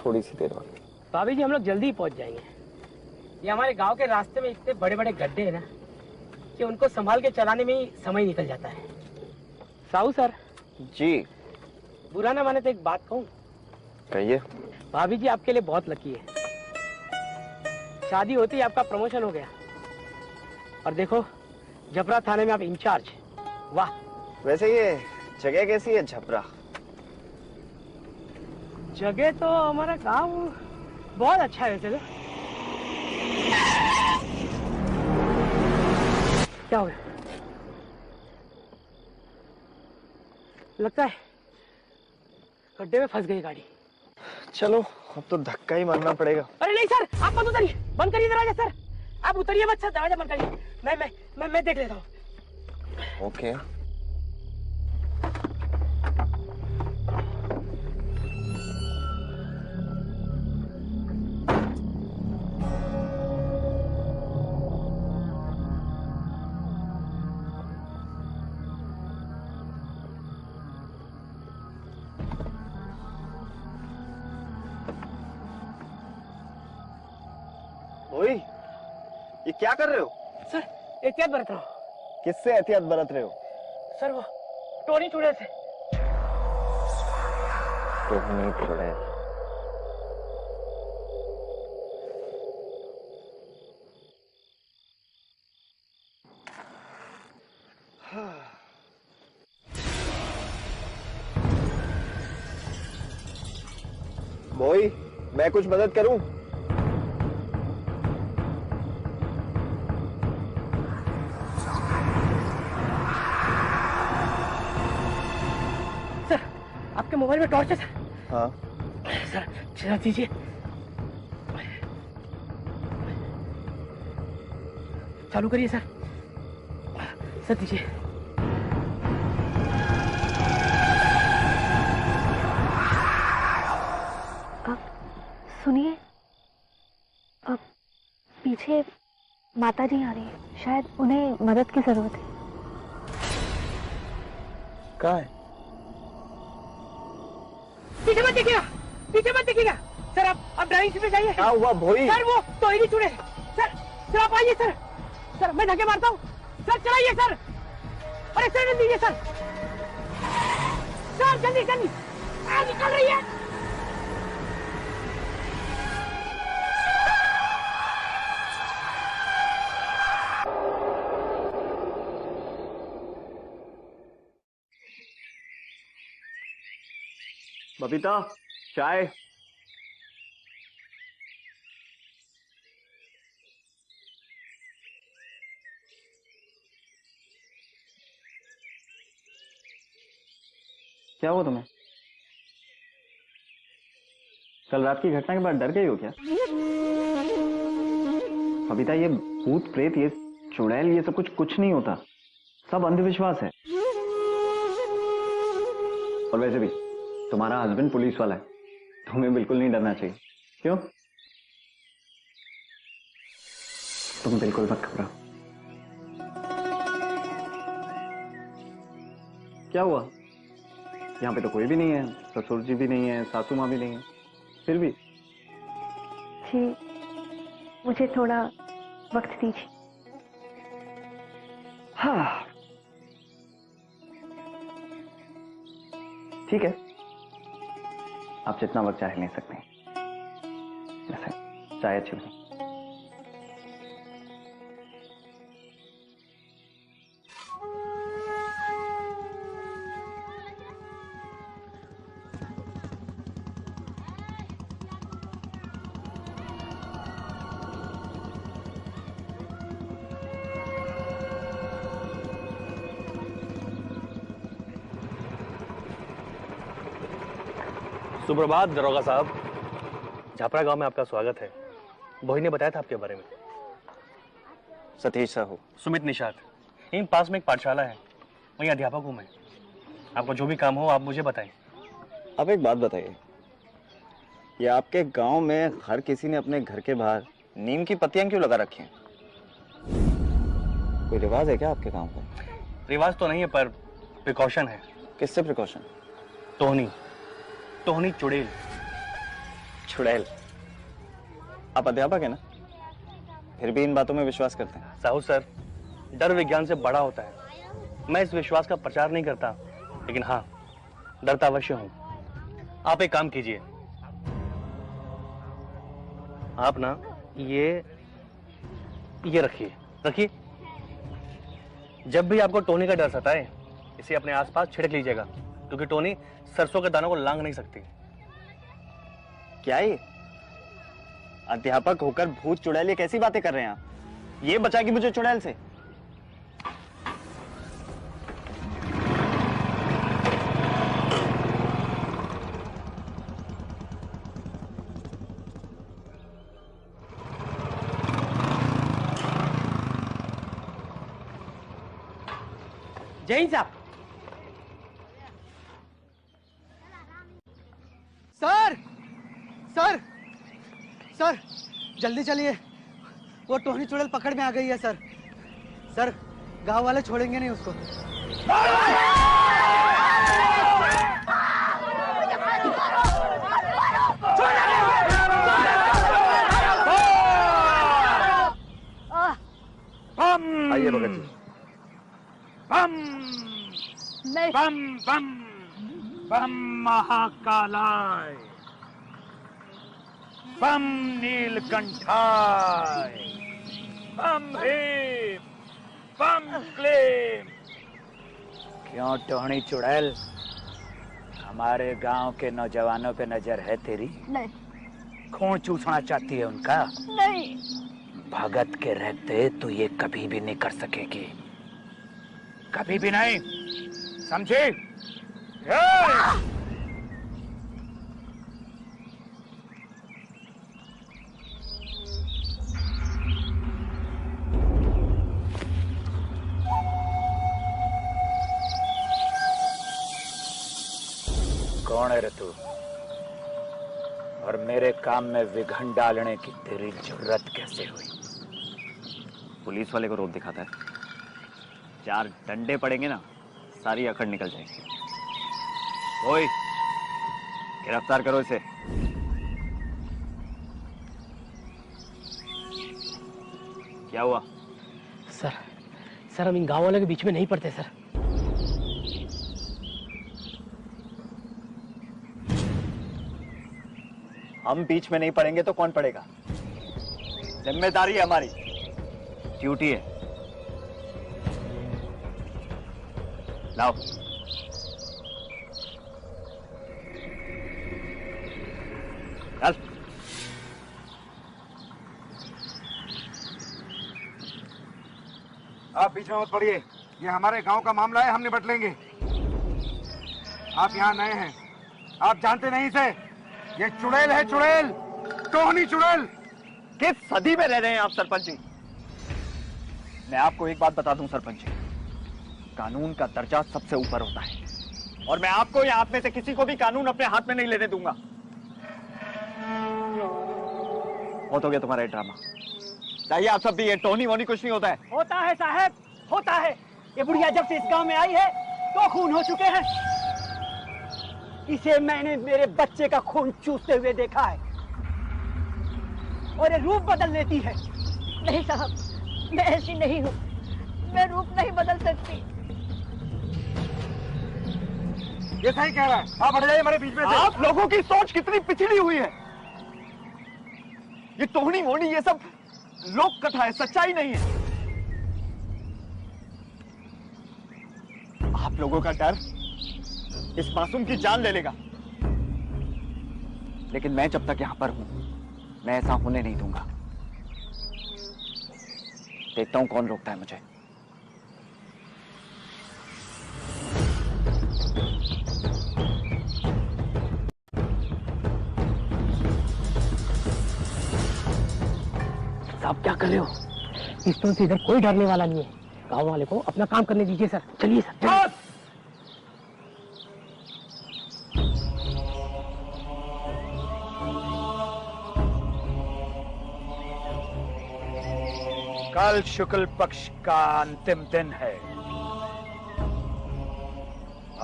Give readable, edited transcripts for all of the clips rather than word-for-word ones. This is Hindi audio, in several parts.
थोड़ी सी देर बाद। भाभी जी हम लोग जल्दी ही पहुंच जाएंगे। ये हमारे गांव के रास्ते में इतने बड़े बड़े गड्ढे हैं ना कि उनको संभाल के चलाने में ही समय निकल जाता है। साहू सर जी। बुरा ना माने तो एक बात कहूँ? कहिए। भाभी जी आपके लिए बहुत लकी है। शादी होती ही आपका प्रमोशन हो गया और देखो झपरा थाने में आप इंचार्ज। वाह। वैसे ये जगह कैसी है झपरा? जगह तो हमारा गांव बहुत अच्छा है वैसे तो। क्या हो गया? लगता है गड्ढे में फंस गई गाड़ी। चलो अब तो धक्का ही मारना पड़ेगा। अरे नहीं सर, आप मत उतरिए, बंद करिए दरवाजा सर। आप उतरिए मत सर, दरवाजा बंद करिए। मैं देख लेता हूँ। ओके। ओए, ये क्या कर रहे हो? सर एहतियात बरत रहा हूँ। किससे एहतियात बरत रहे हो? सर वो टोनी चुड़ैल से। टोनी चुड़ैल? बॉय, मैं कुछ मदद करूं? आपके मोबाइल में टॉर्च है सर? हाँ सर चला दीजिए। चालू करिए सर। सर दीजिए। अब सुनिए, अब पीछे माता जी आ रही है, शायद उन्हें मदद की जरूरत है। कहाँ है? पीछे मत देखिएगा, पीछे मत देखिएगा। सर आप ड्राइविंग सीट पे जाइए। क्या हुआ भोई? सर वो तो ही नहीं चुड़े। सर आप आइए सर। सर मैं धक्के मारता हूँ। सर चलाइए सर। अरे एक्सीडेंट दीजिए सर। सर जल्दी जल्दी निकल रही है। बबीता, चाय। क्या हुआ तुम्हें? कल रात की घटना के बाद डर गई हो क्या? बबीता, ये भूत प्रेत, ये चुड़ैल, ये सब कुछ नहीं होता, सब अंधविश्वास है। और वैसे भी तुम्हारा हस्बैंड पुलिस वाला है, तुम्हें बिल्कुल नहीं डरना चाहिए। क्यों? तुम बिल्कुल मत घबराओ। क्या हुआ? यहाँ पे तो कोई भी नहीं है, ससुर जी भी नहीं है, सासू माँ भी नहीं है, फिर भी। जी मुझे थोड़ा वक्त दीजिए। हाँ ठीक है, आप जितना वक्त चाहे ले सकते हैं। वैसे चाय अच्छी बनी। सुप्रभात दरोगा साहब, झापरा गांव में आपका स्वागत है। बोही ने बताया था आपके बारे में। सतीश साहू। सुमित निषाद। इन पास में एक पाठशाला है, वहीं अध्यापक हूं मैं। आपको जो भी काम हो आप मुझे बताएं। अब एक बात बताइए, ये आपके गांव में हर किसी ने अपने घर के बाहर नीम की पत्तियां क्यों लगा रखी हैं? कोई रिवाज है क्या आपके गांव का? रिवाज तो नहीं है पर प्रिकॉशन है। किससे प्रिकॉशन? टोनी चुड़ैल चुड़ैल, आप अध्यापक है ना, फिर भी इन बातों में विश्वास करते हैं? साहू सर, डर विज्ञान से बड़ा होता है। मैं इस विश्वास का प्रचार नहीं करता, लेकिन हाँ, डरता अवश्य हूं। आप एक काम कीजिए, आप ना ये रखिए। जब भी आपको टोनी का डर सताए, इसे अपने आसपास छिड़क लीजिएगा, क्योंकि टोनी सरसों के दानों को लांग नहीं सकती। क्या ये अध्यापक होकर भूत चुड़ैल ये कैसी बातें कर रहे हैं आप? ये बचाएगी मुझे चुड़ैल से? जैन साहब। सर सर सर, जल्दी चलिए, वो टोनी चुड़ैल पकड़ में आ गई है सर। सर, गांव वाले छोड़ेंगे नहीं उसको। आइए भगत जी। बम बम बम बम महाकालाय, बम नीलकंठाय, बम भीम, बम क्लीम। क्यों टोनी चुड़ैल, हमारे गांव के नौजवानों पे नजर है तेरी? नहीं। खून चूसना चाहती है उनका? नहीं। भगत के रहते तो ये कभी भी नहीं कर सकेगी, कभी भी नहीं, समझे? कौन है रे तू, और मेरे काम में विघन डालने की तेरी जरूरत कैसे हुई? पुलिस वाले को रोब दिखाता है, 4 डंडे पड़ेंगे ना, सारी अकड़ निकल जाएगी। ओए, गिरफ्तार करो इसे। क्या हुआ? सर हम इन गांव वालों के बीच में नहीं पड़ते सर। हम बीच में नहीं पड़ेंगे तो कौन पड़ेगा? जिम्मेदारी है हमारी, ड्यूटी है। लाओ। चल। आप बीच में मत पड़िए, ये हमारे गांव का मामला है, हम निपट लेंगे। आप यहाँ नए हैं, आप जानते नहीं इसे। ये चुड़ैल है, चुड़ैल, टोनी चुड़ैल। किस सदी में रह रहे हैं आप सरपंच जी? मैं आपको एक बात बता दूं सरपंच जी, कानून का दर्जा सबसे ऊपर होता है, और मैं आपको या आप में से किसी को भी कानून अपने हाथ में नहीं लेने दूंगा। बहुत हो गया तुम्हारा ड्रामा, चाहिए आप सब भी। ये टोनी वोनी कुछ नहीं होता है। होता है साहब, होता है। ये बुढ़िया जब से इस गांव में आई है तो खून हो चुके हैं। इसे मैंने मेरे बच्चे का खून चूसते हुए देखा है, और ये रूप बदल लेती है। नहीं साहब, मैं ऐसी नहीं हूँ, मैं रूप नहीं बदल सकती। ये सही कह रहा है, आप हट जाइए हमारे बीच में से। आप लोगों की सोच कितनी पिछड़ी हुई है। ये टोनी वोनी ये सब लोक कथा है, सच्चाई नहीं है। आप लोगों का डर इस मासूम की जान ले लेगा, लेकिन मैं जब तक यहां पर हूं, मैं ऐसा होने नहीं दूंगा। देखता हूं कौन रोकता है मुझे। साहब क्या कर रहे हो? पिस्तौल से इधर कोई डरने वाला नहीं है। गांव वाले को अपना काम करने दीजिए सर। चलिए सर, चलिए। कल शुक्ल पक्ष का अंतिम दिन है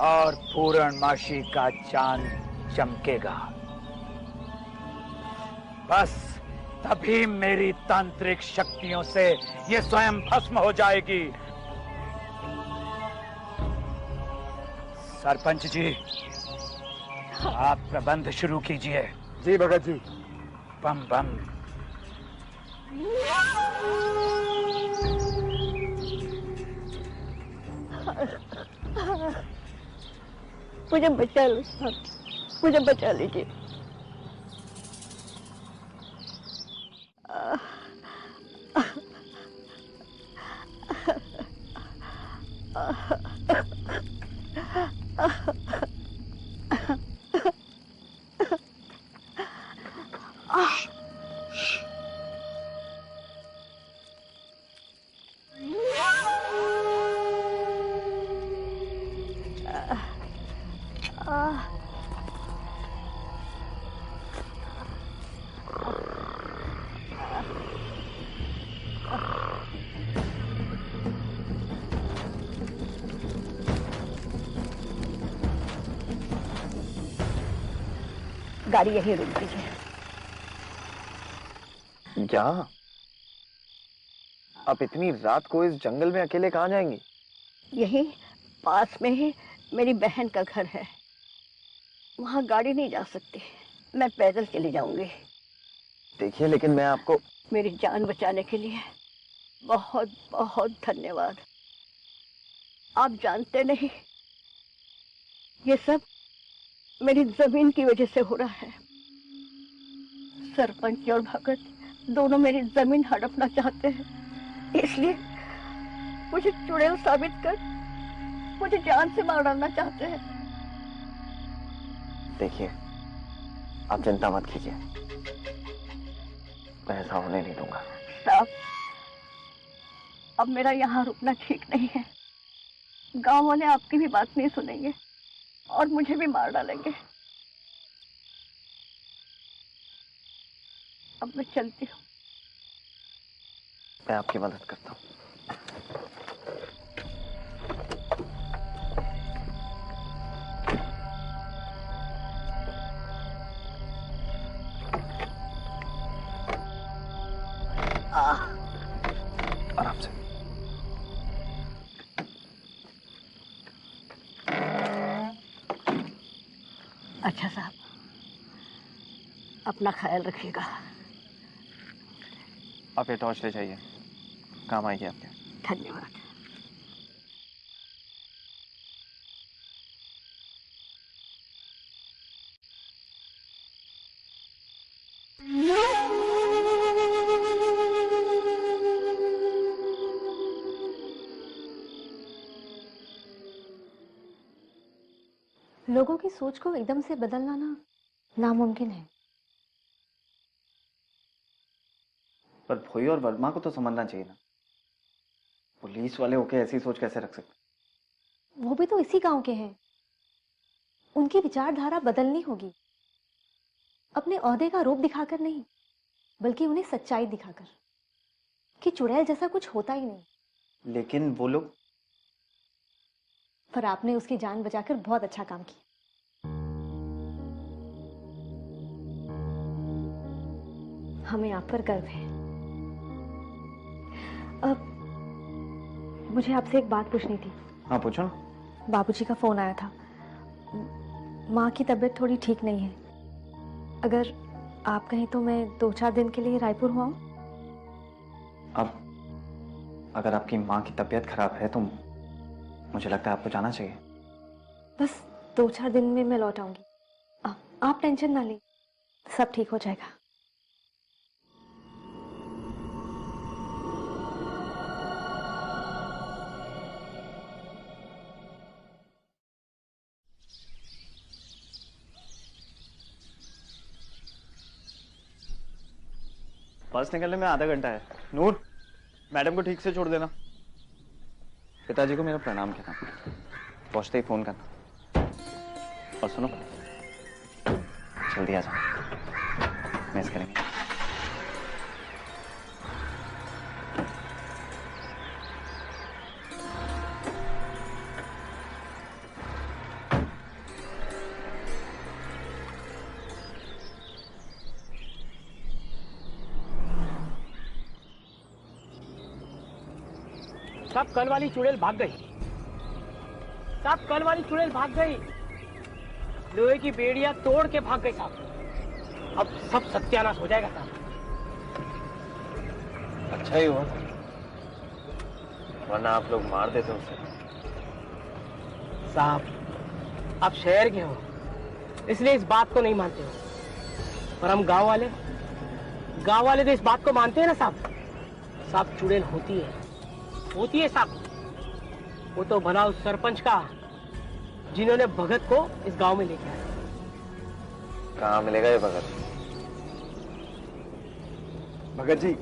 और पूर्णमासी का चांद चमकेगा। बस तभी मेरी तांत्रिक शक्तियों से ये स्वयं भस्म हो जाएगी। सरपंच जी, आप प्रबंध शुरू कीजिए। जी भगत जी। बम बम। मुझे बचा लो साहब, मुझे बचा लीजिए। गाड़ी यहीं रुक दीजिए। यहाँ? आप इतनी रात को इस जंगल में अकेले कहाँ जाएंगी? यहीं पास में ही मेरी बहन का घर है, वहां गाड़ी नहीं जा सकती, मैं पैदल चली जाऊंगी। देखिए, लेकिन मैं आपको... मेरी जान बचाने के लिए बहुत बहुत धन्यवाद। आप जानते नहीं, ये सब मेरी जमीन की वजह से हो रहा है। सरपंच और भगत दोनों मेरी जमीन हड़पना चाहते हैं, इसलिए मुझे चुड़ैल साबित कर मुझे जान से मार डालना चाहते हैं। देखिए, आप चिंता मत कीजिए, मैं ऐसा होने नहीं दूंगा। साहब, अब मेरा यहाँ रुकना ठीक नहीं है। गांव वाले आपकी भी बात नहीं सुनेंगे और मुझे भी मार डालेंगे। अब मैं चलती हूँ। मैं आपकी मदद करता हूँ। आराम से। अच्छा साहब, अपना ख्याल रखिएगा। आप ये टॉर्च ले जाइए, काम आएगी आपके। धन्यवाद। लोगों की सोच को एकदम से बदलना ना नामुमकिन है। पर भोई और वर्मा को तो समझना चाहिए ना, पुलिस वाले होके ऐसी सोच कैसे रख सकते? वो भी तो इसी गांव के हैं, उनकी विचारधारा बदलनी होगी। अपने ओहदे का रूप दिखाकर नहीं, बल्कि उन्हें सच्चाई दिखाकर कि चुड़ैल जैसा कुछ होता ही नहीं। लेकिन वो लोग... पर आपने उसकी जान बचाकर बहुत अच्छा काम किया। हमें आप पर गर्व है। अब मुझे आपसे एक बात पूछनी थी। हाँ, पूछो ना। बाबूजी का फोन आया था, माँ की तबीयत थोड़ी ठीक नहीं है। अगर आप कहें तो मैं 2-4 दिन के लिए रायपुर हुआ हूँ। अब अगर आपकी माँ की तबीयत खराब है तो मुझे लगता है आपको जाना चाहिए। बस 2-4 दिन में मैं लौट आऊंगी। आप टेंशन ना लें, सब ठीक हो जाएगा। बस निकलने में आधा घंटा है। नूर, मैडम को ठीक से छोड़ देना। पिताजी को मेरा प्रणाम कहना, पहुंचते ही फोन करना। और सुनो, जल्दी आ जाओ, मिस करेंगे। साहब कल वाली चुड़ैल भाग गई। साहब कल वाली चुड़ैल भाग गई, लोहे की बेड़ियां तोड़ के भाग गई साहब। अब सब सत्यानाश हो जाएगा साहब। अच्छा ही हुआ, वरना आप लोग मार देते उसे। साहब आप शहर के हो इसलिए इस बात को नहीं मानते हो, पर हम गांव वाले तो इस बात को मानते हैं ना साहब। साहब चुड़ैल होती है साहब। वो तो भला उस सरपंच का जिन्होंने भगत को इस गांव में लेके आया। कहाँ मिलेगा ये भगत? भगत जी,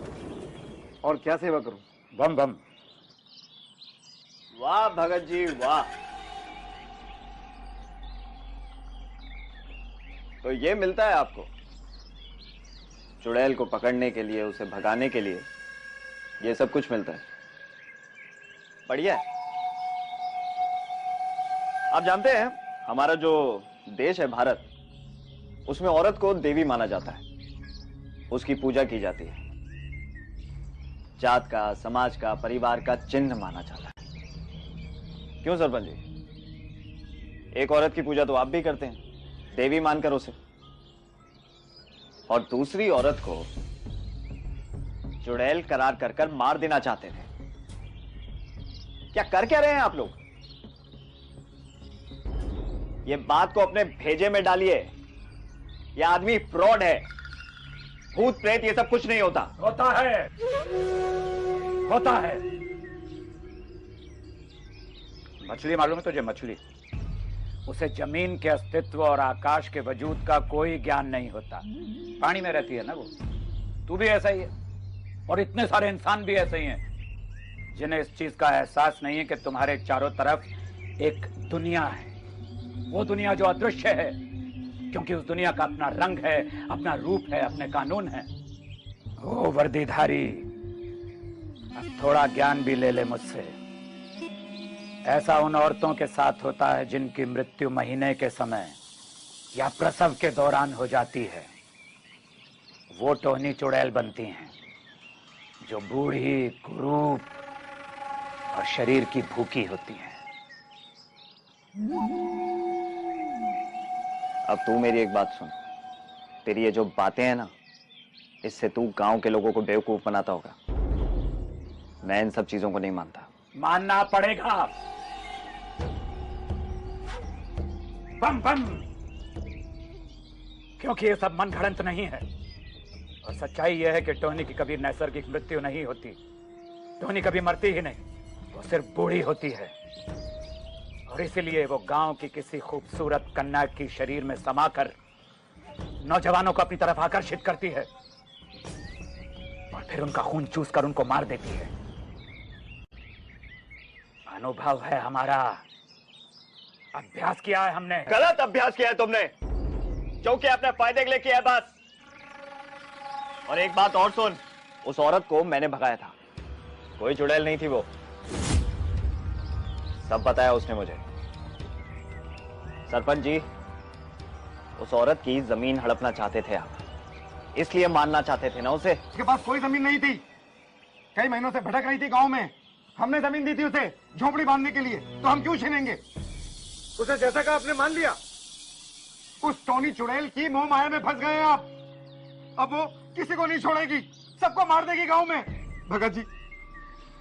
और क्या सेवा करूं? बम बम। वाह भगत जी वाह। तो ये मिलता है आपको? चुड़ैल को पकड़ने के लिए, उसे भगाने के लिए ये सब कुछ मिलता है। बढ़िया है। आप जानते हैं हमारा जो देश है भारत, उसमें औरत को देवी माना जाता है, उसकी पूजा की जाती है, जात का, समाज का, परिवार का चिन्ह माना जाता है। क्यों सरपंच जी? एक औरत की पूजा तो आप भी करते हैं, देवी मानकर उसे, और दूसरी औरत को चुड़ैल करार कर मार देना चाहते थे। क्या कर क्या रहे हैं आप लोग? ये बात को अपने भेजे में डालिए। ये आदमी फ्रॉड है, भूत प्रेत ये सब कुछ नहीं होता। होता है। मछली मालूम है तुझे? मछली, उसे जमीन के अस्तित्व और आकाश के वजूद का कोई ज्ञान नहीं होता। पानी में रहती है ना वो। तू भी ऐसा ही है, और इतने सारे इंसान भी ऐसे ही हैं जिन्हें इस चीज का एहसास नहीं है कि तुम्हारे चारों तरफ एक दुनिया है। वो दुनिया जो अदृश्य है, क्योंकि उस दुनिया का अपना रंग है, अपना रूप है, अपने कानून है। ओ वर्दीधारी, अब थोड़ा ज्ञान भी ले ले मुझसे। ऐसा उन औरतों के साथ होता है जिनकी मृत्यु महीने के समय या प्रसव के दौरान हो जाती है। वो टोहनी चुड़ैल बनती हैं, जो बूढ़ी, कुरूप और शरीर की भूखी होती हैं। अब तू मेरी एक बात सुन। तेरी ये जो बातें हैं ना, इससे तू गांव के लोगों को बेवकूफ बनाता होगा। मैं इन सब चीजों को नहीं मानता। मानना पड़ेगा। बम बम, क्योंकि ये सब मन घड़ंत नहीं है, और सच्चाई यह है कि टोनी की कभी नैसर्गिक मृत्यु नहीं होती। टोनी कभी मरती ही नहीं, वो सिर्फ बूढ़ी होती है, और इसीलिए वो गांव की किसी खूबसूरत कन्या की शरीर में समाकर नौजवानों को अपनी तरफ आकर्षित करती है, और फिर उनका खून चूस कर उनको मार देती है। अनुभव है हमारा, अभ्यास किया है हमने। गलत अभ्यास किया है तुमने, जो कि अपने फायदे के लिए किया है बस। और एक बात और सुन, उस औरत को मैंने भगाया था, कोई चुड़ैल नहीं थी वो। सब बताया उसने मुझे। सरपंच जी, उस औरत की जमीन हड़पना चाहते थे आप, इसलिए मारना चाहते थे ना उसे। उसके पास कोई जमीन नहीं थी, कई महीनों से भटक रही थी गांव में। हमने जमीन दी थी उसे झोपड़ी बांधने के लिए, तो हम क्यों छीनेंगे? उसे जैसा का आपने मान लिया। उस टोनी चुड़ैल की मोह माया में फंस गए आप। अब वो किसी को नहीं छोड़ेगी, सबको मार देगी गांव में। भगत जी,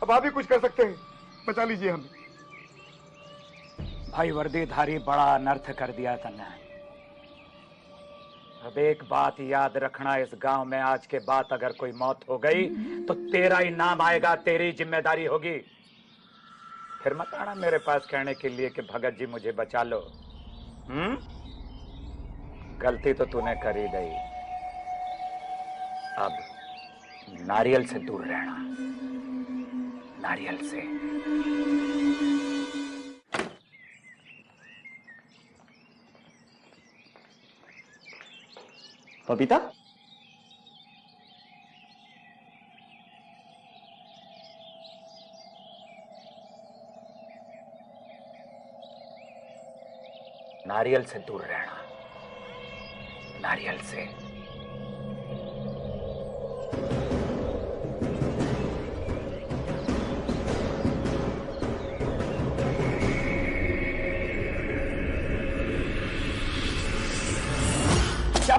अब आप भी कुछ कर सकते हैं, बचा लीजिए हमें। भाई वर्दीधारी, बड़ा अनर्थ कर दिया तन्ने। अब एक बात याद रखना, इस गांव में आज के बाद अगर कोई मौत हो गई तो तेरा ही नाम आएगा, तेरी जिम्मेदारी होगी। फिर मत आना मेरे पास कहने के लिए कि भगत जी मुझे बचा लो। गलती तो तूने कर ही दी, अब नारियल से दूर रहना, नारियल से। बबीता, नारियल से दूर रहना, नारियल से।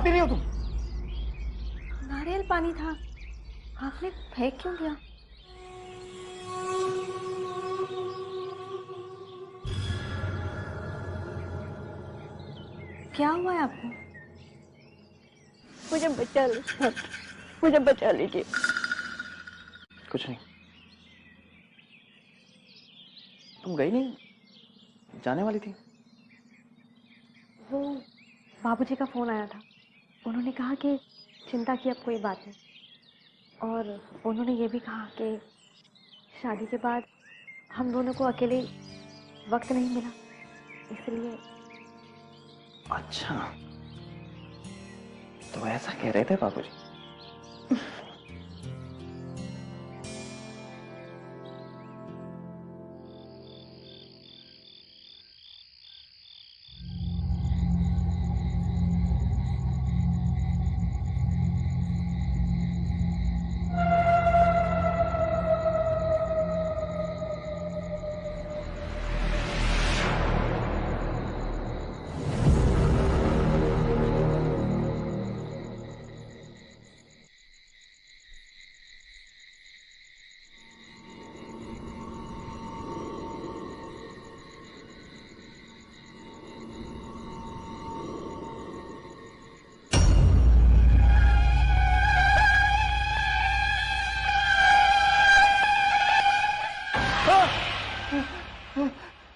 पी रही हो तुम? नारियल पानी था, आपने फेंक क्यों दिया? क्या हुआ है आपको? मुझे बचा लो सर, मुझे बचा लीजिए। कुछ नहीं। तुम गई नहीं? जाने वाली थी। वो बाबूजी का फोन आया था, उन्होंने कहा कि चिंता की अब कोई बात नहीं, और उन्होंने ये भी कहा कि शादी के बाद हम दोनों को अकेले वक्त नहीं मिला, इसलिए। अच्छा, तो ऐसा कह रहे थे बाबूजी?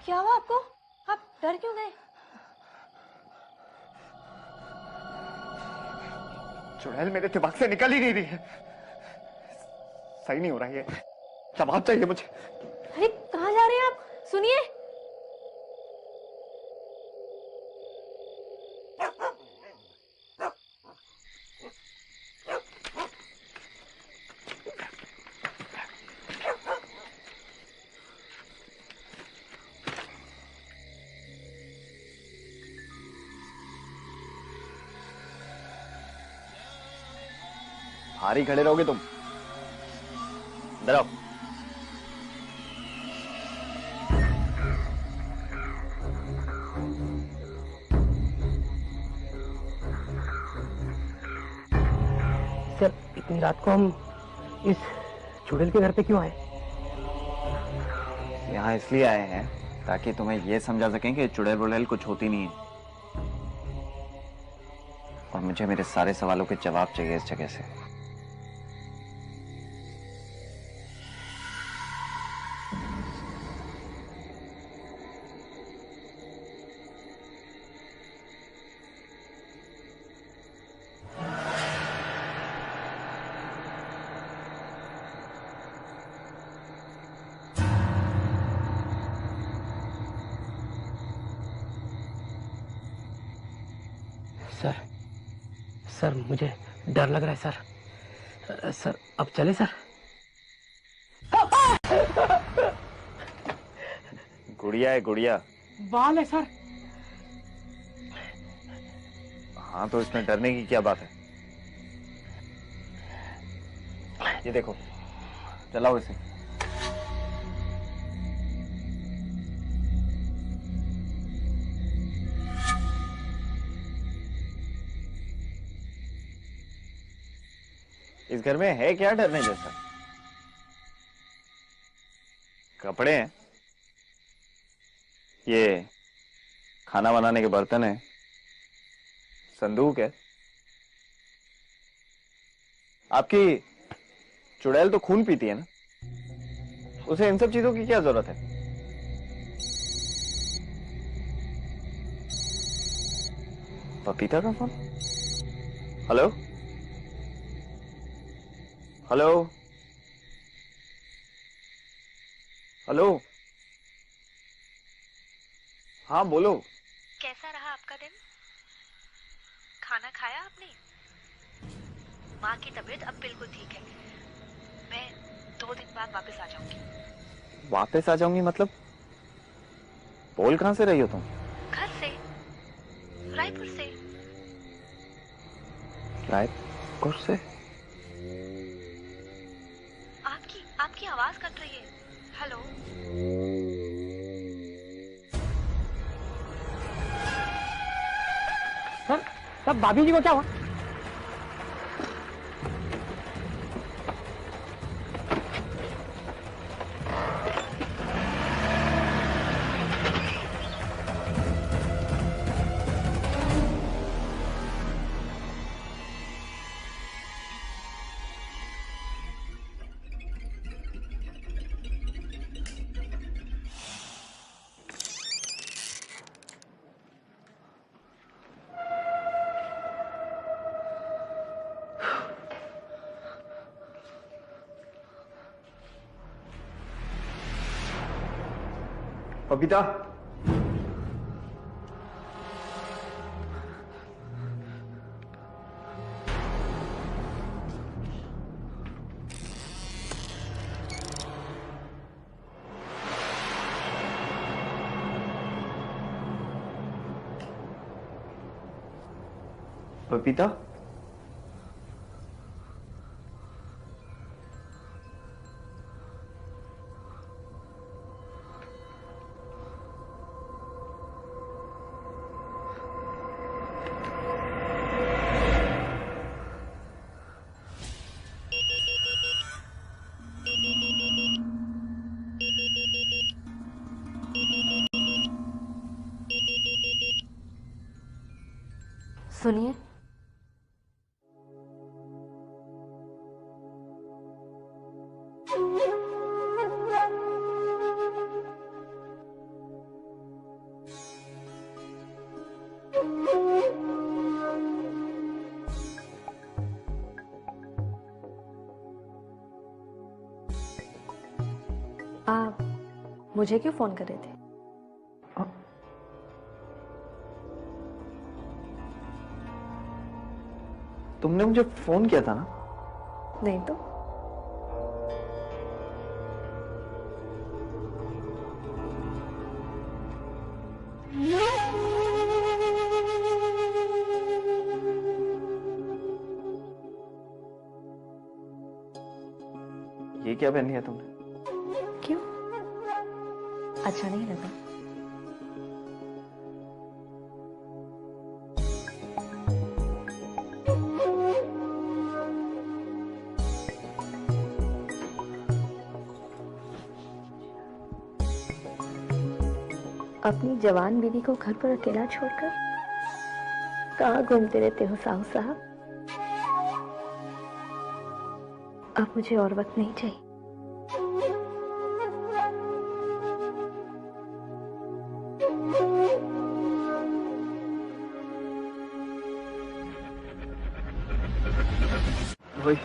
क्या हुआ आपको? आप डर क्यों गए? चुड़ैल मेरे दिमाग से निकल ही नहीं रही है। सही नहीं हो रहा है, जवाब चाहिए मुझे। अरे कहाँ जा रहे हैं आप? सुनिए। बाहर ही खड़े रहोगे तुम? इधर आओ। सर, इतनी रात को हम इस चुड़ैल के घर पे क्यों आए? यहाँ इसलिए आए हैं ताकि तुम्हें यह समझा सकें कि चुड़ैल वुड़ैल कुछ होती नहीं है, और मुझे मेरे सारे सवालों के जवाब चाहिए इस जगह से। सर, मुझे डर लग रहा है सर। सर, अब चले सर? गुड़िया है, गुड़िया। बाल है सर। हाँ, तो इसमें डरने की क्या बात है? ये देखो, चलाओ इसे। इस घर में है क्या डरने जैसा? कपड़े हैं, ये खाना बनाने के बर्तन है, संदूक है। आपकी चुड़ैल तो खून पीती है ना, उसे इन सब चीजों की क्या जरूरत है? पपीता का फोन? हेलो हेलो हेलो, हाँ बोलो। कैसा रहा आपका दिन? खाना खाया आपने? माँ की तबीयत अब बिल्कुल ठीक है। मैं 2 दिन बाद वापस आ जाऊंगी। वापस आ जाऊंगी मतलब? बोल कहां से रही हो तुम? घर से, रायपुर से। रायपुर से? आपकी आवाज कट रही है। हेलो। सर, भाभी जी को क्या हुआ? बबीता, बबीता, सुनिए, आप मुझे क्यों फोन कर रहे थे? तुमने मुझे फोन किया था ना? नहीं तो। ये क्या पहन लिया तुमने? क्यों? अच्छा नहीं लगा? अपनी जवान बीवी को घर पर अकेला छोड़कर कहाँ घूमते रहते हो साहू साहब? अब मुझे और वक्त नहीं चाहिए। वही,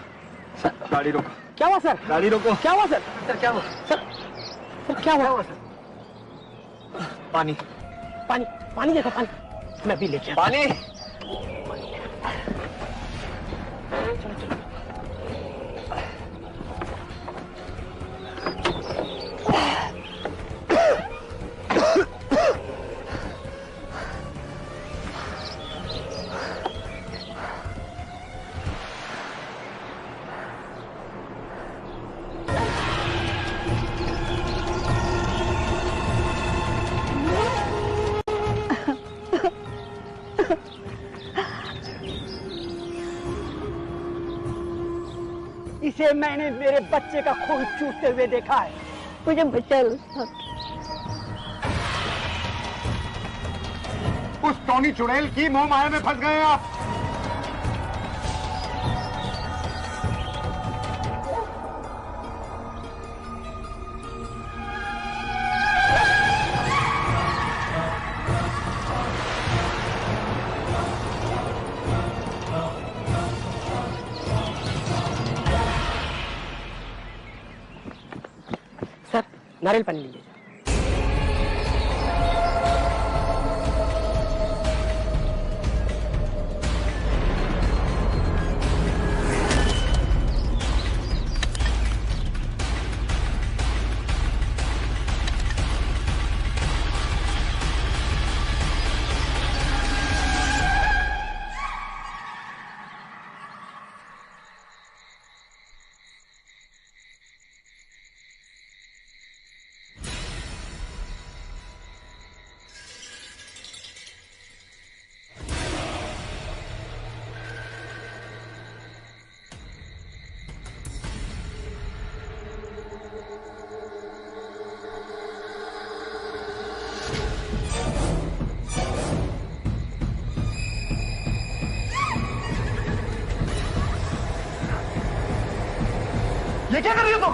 गाड़ी रोको। क्या हुआ सर? गाड़ी रोको। क्या हुआ सर? सर क्या हुआ? सर क्या हुआ सर? पानी। पानी, पानी देखो, पानी मैं भी लेके आता हूं। पानी। चलो चलो। इसे मैंने मेरे बच्चे का खून चूसते हुए देखा है। मुझे बचा लो साहब। उस टोनी चुड़ैल की मोह माया में फंस गए आप। सर नारियल पानी लीजिए। ये क्या कर रही हो तुम?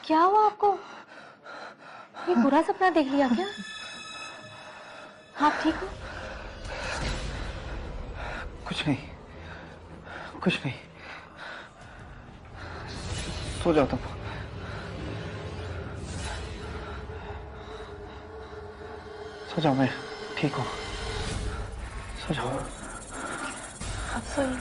क्या हुआ आपको? ये बुरा सपना देख लिया क्या? आप ठीक हो? कुछ नहीं, कुछ नहीं। सो जाओ तुम। सो जाओ, मैं ठीक हूँ, सो जाओ। अब सोइए।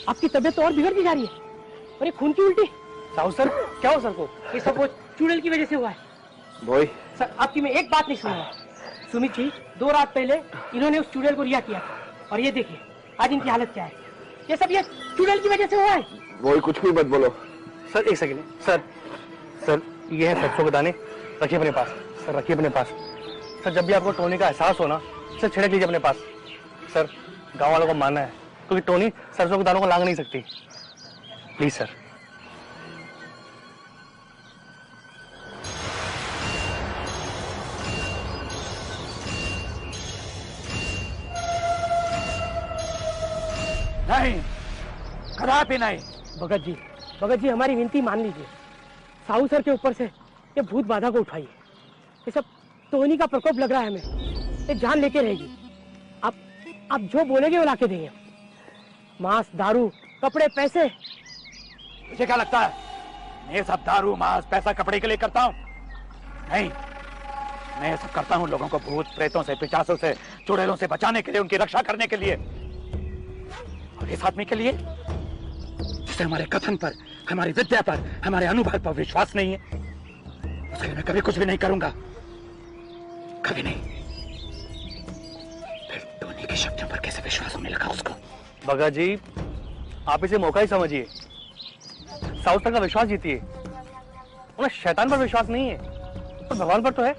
आपकी तबीयत तो और बिगड़ती जा रही है। और ये खून की उल्टी। साहू सर, क्या हो सर को? ये सब वो चुड़ैल की वजह से हुआ है। बोई सर, आपकी मैं एक बात नहीं सुन रहा। सुमित जी, 2 रात पहले इन्होंने उस चुड़ैल को रिहा किया था, और ये देखिए आज इनकी हालत क्या है। ये सब ये चुड़ैल की वजह से हुआ है। बोई कुछ भी मत बोलो। सर एक सेकंड, सर सर ये है सरसों के दाने, रखिए अपने पास। सर रखिए अपने पास। सर जब भी आपको टोनी का एहसास हो ना, सर छिड़क लीजिए अपने पास। सर गांव वालों को मानना है, क्योंकि टोनी सरसों के दानों को लांग नहीं सकती। Please sir. नहीं, कदापि नहीं। भगत जी हमारी विनती मान लीजिए। साहू सर के ऊपर से ये भूत बाधा को उठाइए। ये सब टोनी का प्रकोप लग रहा है हमें। ये जान लेके रहेगी। आप जो बोलेंगे वो लाके देंगे। मांस, दारू, कपड़े, पैसे। मुझे क्या लगता है मैं ये सब दारू, मांस, पैसा, कपड़े के लिए करता हूँ? नहीं, मैं ये सब करता हूँ लोगों को भूत प्रेतों से, पिशाचों से, चुड़ैलों से बचाने के लिए, उनकी रक्षा करने के लिए। और इस आदमी के लिए जिसे हमारे कथन पर, हमारी विद्या पर, हमारे अनुभव पर विश्वास नहीं है, उसके लिए मैं कभी कुछ भी नहीं करूंगा, कभी नहीं। फिर टोनी की शक्तियों पर कैसे विश्वास होने लगा उसको? भगत जी आप इसे मौका ही समझिए। साउथ का विश्वास जीतिए। उन्हें शैतान पर विश्वास नहीं है, पर भगवान पर तो है।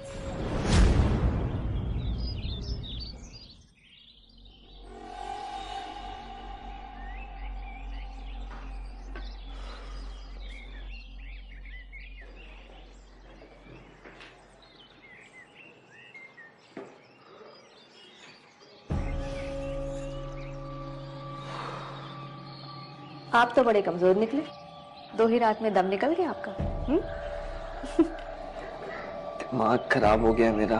आप तो बड़े कमजोर निकले। 2 ही रात में दम निकल गया आपका। दिमाग खराब हो गया मेरा।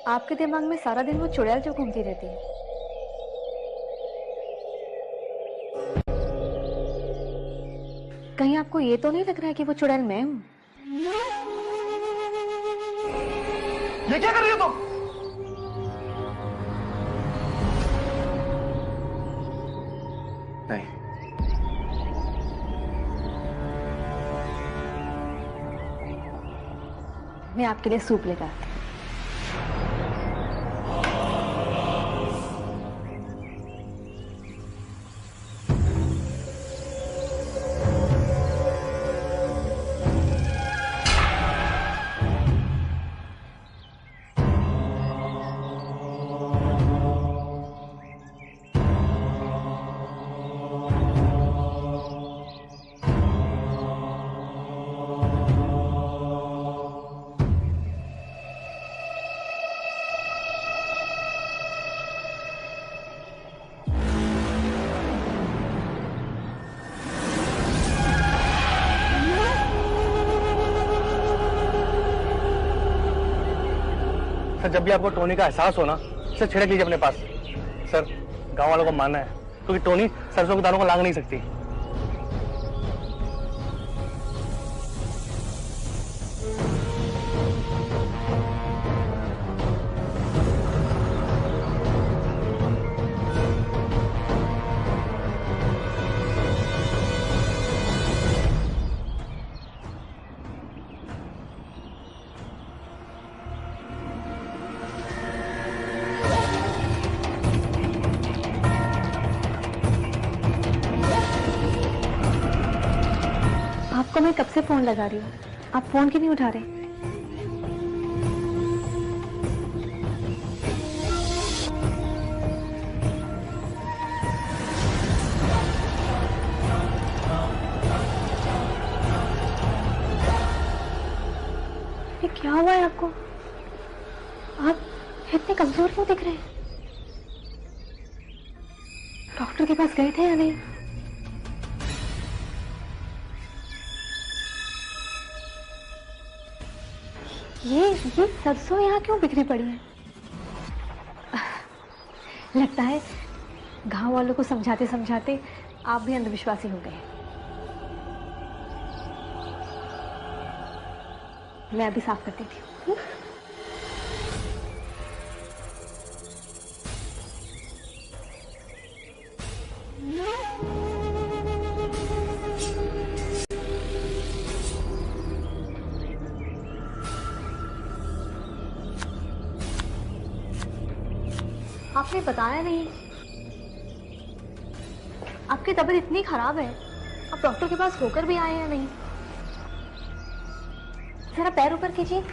आपके दिमाग में सारा दिन वो चुड़ैल जो घूमती रहती है। कहीं आपको ये तो नहीं लग रहा है कि वो चुड़ैल मैं हूं? ये क्या कर रही हो तुम? नहीं, मैं आपके लिए सूप लेकर आती हूँ। सर जब भी आपको टोनी का एहसास हो ना, सर छिड़क लीजिए अपने पास। सर गांव वालों को मानना है, क्योंकि टोनी सरसों के दानों को लांग नहीं सकती। आपको मैं कब से फोन लगा रही हूँ, आप फोन क्यों नहीं उठा रहे? ये क्या हुआ है आपको? आप इतने कमजोर क्यों दिख रहे हैं? डॉक्टर के पास गए थे या नहीं? ये सरसों यहाँ क्यों बिखरी पड़ी है? लगता है गांव वालों को समझाते समझाते आप भी अंधविश्वासी हो गए। मैं अभी साफ कर देती हूँ। आपने बताया नहीं, आपकी तबीयत इतनी खराब है, आप डॉक्टर के पास होकर भी आए या नहीं? जरा पैर ऊपर कीजिए।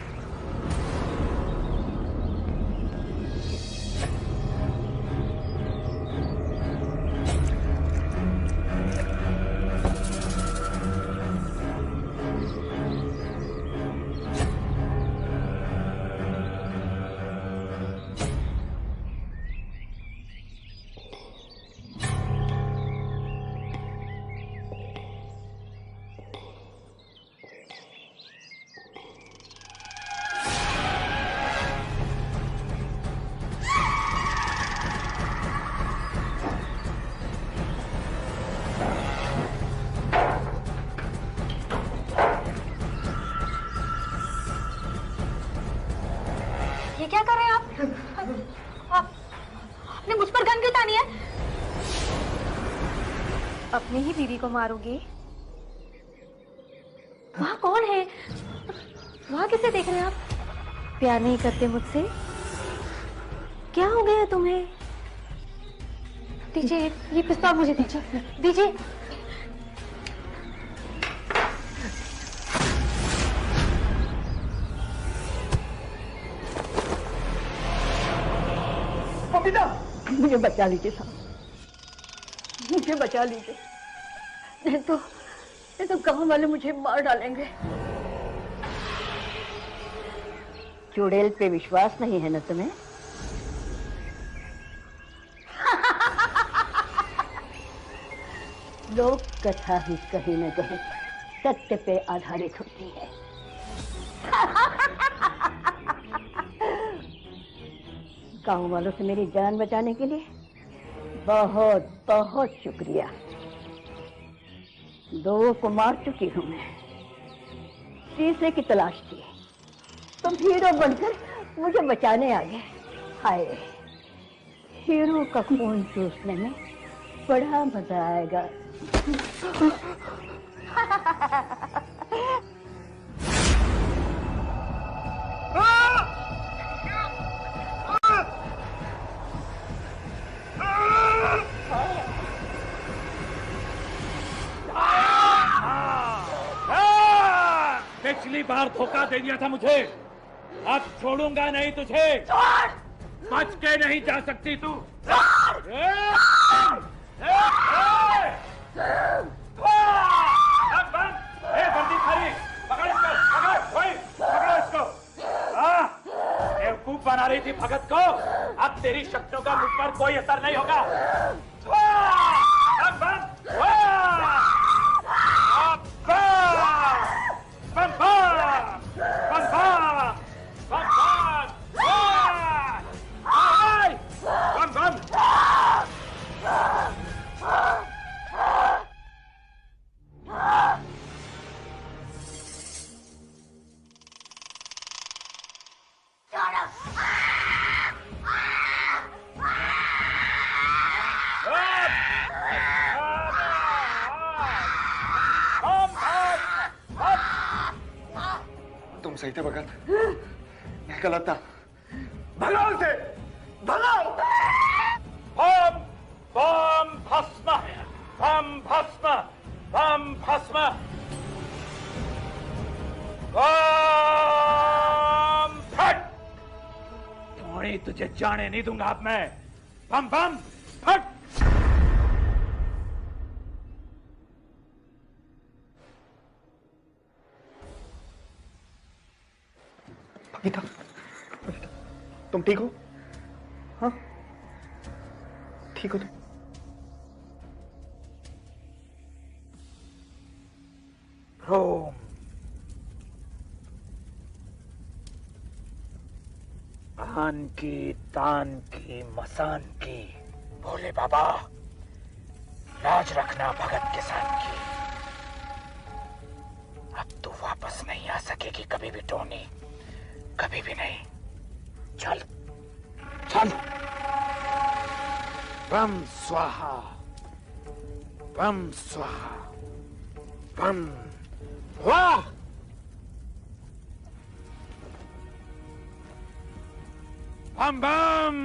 ये क्या कर रहे हैं आप? आपने मुझ पर गन क्यों तानी है? अपनी ही बीवी को मारोगे? वहाँ कौन है? वहाँ किसे देख रहे हैं आप? प्यार नहीं करते मुझसे? क्या हो गया तुम्हें? दीजिए ये पिस्तौल, मुझे दीजिए, दीजिए। मुझे बचा लीजिए साहब, मुझे बचा लीजिए, नहीं तो गांव वाले मुझे मार डालेंगे। चुड़ैल पे विश्वास नहीं है ना तुम्हें? लोक कथा ही कहीं न कहीं सत्य पे आधारित होती है। गांव वालों से मेरी जान बचाने के लिए बहुत बहुत शुक्रिया। 2 को मार चुकी हूं मैं, तीसरे की तलाश थी। तुम हीरो बनकर मुझे बचाने आ गए। हाय, हीरो का खून चूसने में बड़ा मजा आएगा। पिछली बार धोखा दे दिया था मुझे, अब छोड़ूंगा नहीं तुझे। बच के नहीं जा सकती तू। बंदी खाली, पकड़ इसको, पकड़ो इसको। बेवकूफ बना रही थी भगत को, अब तेरी शक्तियों का मुझ पर कोई असर नहीं होगा। तुम सही थे भगत, मैं गलत था। भगाओ से, भगाओ। बम बम भस्म, बम भस्म, बम भस्म, बम फट। थोड़ी तुझे जाने नहीं दूंगा अब मैं। बम बम फट। गीता, तुम ठीक हो? हाँ, ठीक हो तुम? रोम आन की तान की मसान की, भोले बाबा लाज रखना भगत किसान की। अब तू वापस नहीं आ सकेगी कभी भी टोनी, कभी भी नहीं। चल चल। बम स्वाहा, बम स्वाहा, बम वाह। बम बम।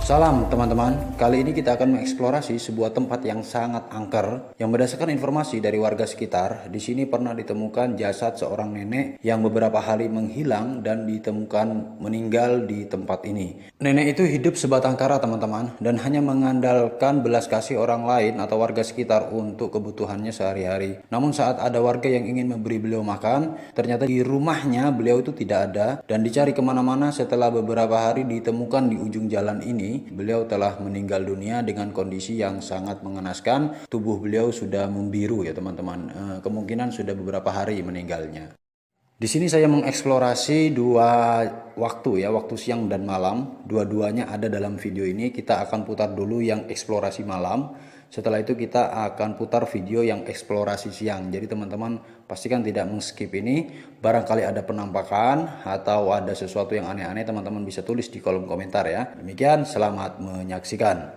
Salam teman-teman, kali ini kita akan mengeksplorasi sebuah tempat yang sangat angker yang berdasarkan informasi dari warga sekitar. Di sini pernah ditemukan jasad seorang nenek yang beberapa hari menghilang dan ditemukan meninggal di tempat ini. Nenek itu hidup sebatang kara teman-teman, dan hanya mengandalkan belas kasih orang lain atau warga sekitar untuk kebutuhannya sehari-hari. Namun saat ada warga yang ingin memberi beliau makan, ternyata di rumahnya beliau itu tidak ada, dan dicari kemana-mana. Setelah beberapa hari ditemukan di ujung jalan ini, beliau telah meninggal dunia dengan kondisi yang sangat mengenaskan. Tubuh beliau sudah membiru ya teman-teman. Kemungkinan sudah beberapa hari meninggalnya. Di sini saya mengeksplorasi dua waktu ya, waktu siang dan malam. Dua-duanya ada dalam video ini. Kita akan putar dulu yang eksplorasi malam. Setelah itu kita akan putar video yang eksplorasi siang. Jadi teman-teman pastikan tidak men-skip ini. Barangkali ada penampakan atau ada sesuatu yang aneh-aneh, teman-teman bisa tulis di kolom komentar ya. Demikian, selamat menyaksikan.